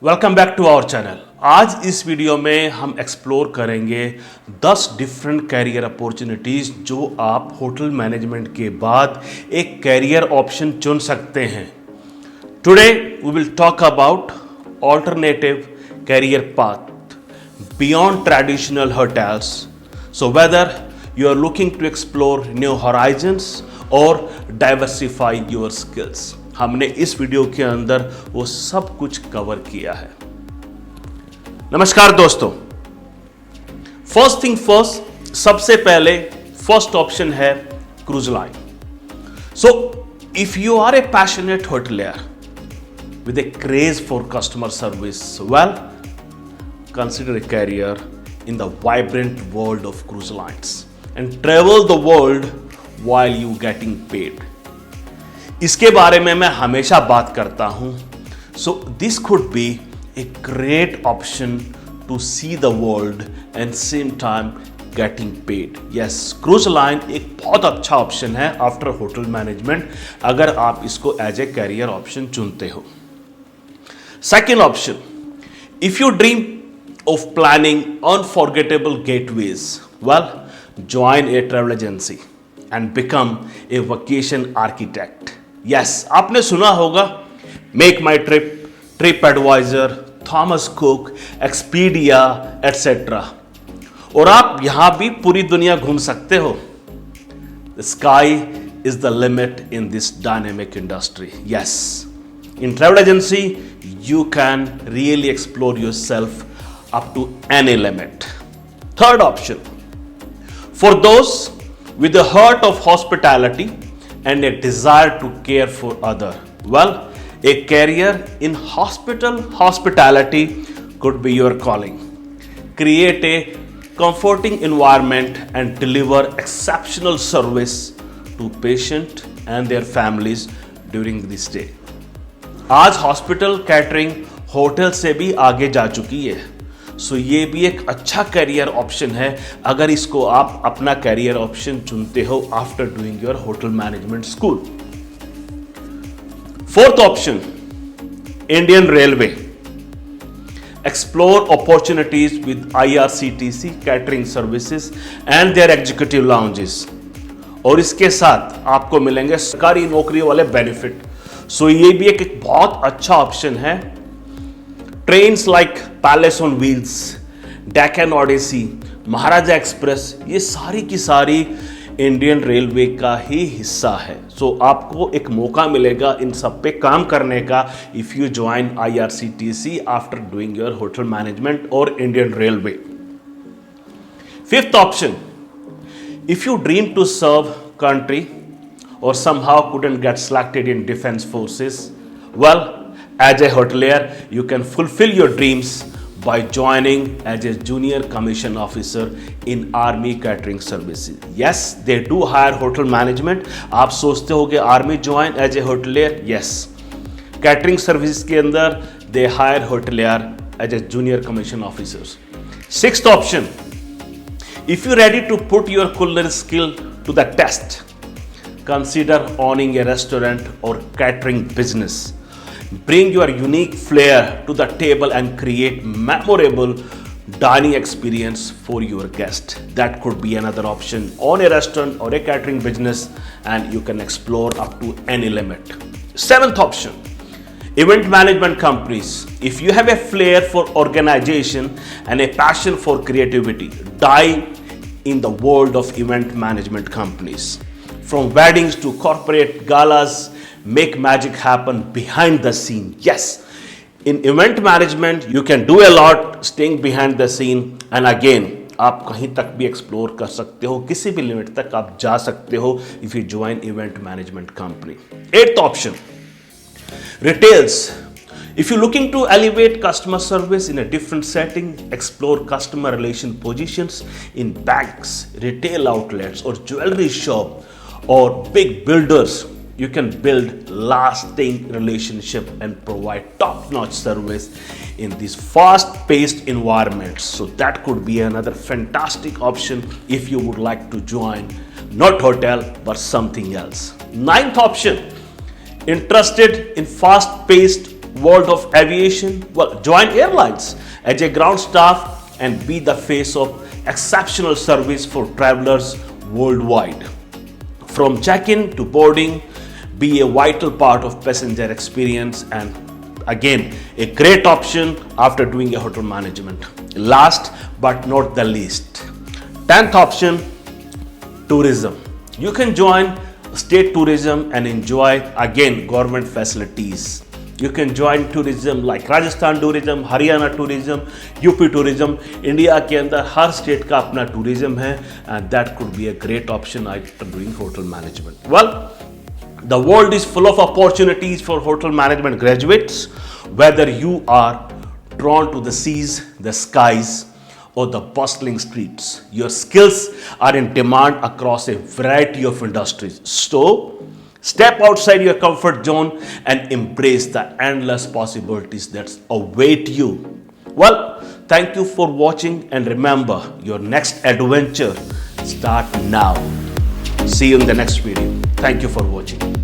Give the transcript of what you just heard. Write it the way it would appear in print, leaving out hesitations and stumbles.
Welcome back to our channel. आज इस video में हम एक्सप्लोर करेंगे 10 डिफरेंट कैरियर अपॉर्चुनिटीज़ जो आप होटल मैनेजमेंट के बाद एक कैरियर ऑप्शन चुन सकते हैं। Today we will talk about alternative career path beyond traditional hotels. So whether you are looking to explore new horizons or diversify your skills, हमने इस वीडियो के अंदर वो सब कुछ कवर किया है। नमस्कार दोस्तों, फर्स्ट थिंग फर्स्ट, सबसे पहले फर्स्ट ऑप्शन है cruise line. So if you are a passionate hotelier with a craze for customer service, well, consider a career in the vibrant world of cruise lines and travel the world while you getting paid. इसके बारे में मैं हमेशा बात करता हूं। So this could be a great option to see the world and same time getting paid. Yes, cruise line एक बहुत अच्छा ऑप्शन है आफ्टर होटल मैनेजमेंट, अगर आप इसको एज ए कैरियर ऑप्शन चुनते हो। Second option, if you dream of planning unforgettable getaways, well, join a travel agency and become a vacation architect. Yes, आपने सुना होगा Make My Trip, TripAdvisor, Thomas Cook, Expedia, etc. और आप यहां भी पूरी दुनिया घूम सकते हो। The sky is the limit in this dynamic industry. Yes, in travel agency you can really explore yourself up to any limit. Third option, for those with a heart of hospitality and a desire to care for others, well, a career in hospitality could be your calling. Create a comforting environment and deliver exceptional service to patients and their families during this day. आज hospital catering hotel से भी आगे जा चुकी है, सो ये भी एक अच्छा कैरियर ऑप्शन है अगर इसको आप अपना कैरियर ऑप्शन चुनते हो after doing your hotel management school. Fourth option, Indian railway. Explore opportunities with IRCTC catering services and their executive lounges, और इसके साथ आपको मिलेंगे सरकारी नौकरी वाले बेनिफिट। सो ये भी एक बहुत अच्छा ऑप्शन है। Trains like Palace on Wheels, Deccan Odyssey, Maharaja Express, ये सारी की सारी इंडियन रेलवे का ही हिस्सा है। सो आपको एक मौका मिलेगा इन सब पे काम करने का if you join IRCTC after doing your hotel management और Indian railway. Fifth option, if you dream to serve country or somehow couldn't get selected in defense forces, well, as a hotelier you can fulfill your dreams by joining as a junior commission officer in army catering services. Yes, they do hire hotel management. आप सोचते होगे army join as a hotelier? Yes, catering service के अंदर they hire hotelier as a junior commission officers. Sixth option, if you ready to put your culinary skill to the test, consider owning a restaurant or catering business. Bring your unique flair to the table and create memorable dining experience for your guest. That could be another option. Own a restaurant or a catering business and you can explore up to any limit. Seventh option, event management companies. If you have a flair for organization and a passion for creativity, dive in the world of event management companies. From weddings to corporate galas, make magic happen behind the scene. Yes, in event management you can do a lot staying behind the scene, and again आप कहीं तक भी explore कर सकते हो, किसी भी limit तक आप जा सकते हो if you join event management company. Eighth option, retails. If you're looking to elevate customer service in a different setting, explore customer relation positions in banks, retail outlets or jewelry shop or big builders. You can build lasting relationship and provide top-notch service in these fast-paced environments. So that could be another fantastic option if you would like to join not hotel but something else. Ninth option, interested in fast-paced world of aviation? Well, join airlines as a ground staff and be the face of exceptional service for travelers worldwide. From check-in to boarding, be a vital part of passenger experience and again a great option after doing a hotel management. Last but not the least, 10th option, tourism. You can join state tourism and enjoy again government facilities. You can join tourism like Rajasthan tourism, Haryana tourism, UP tourism. India के अंदर हर state का अपना tourism है and that could be a great option after doing hotel management. Well, the world is full of opportunities for hotel management graduates. Whether you are drawn to the seas, the skies, or the bustling streets, your skills are in demand across a variety of industries. So, step outside your comfort zone and embrace the endless possibilities that await you. Well, thank you for watching and remember, your next adventure start now. See you in the next video. Thank you for watching.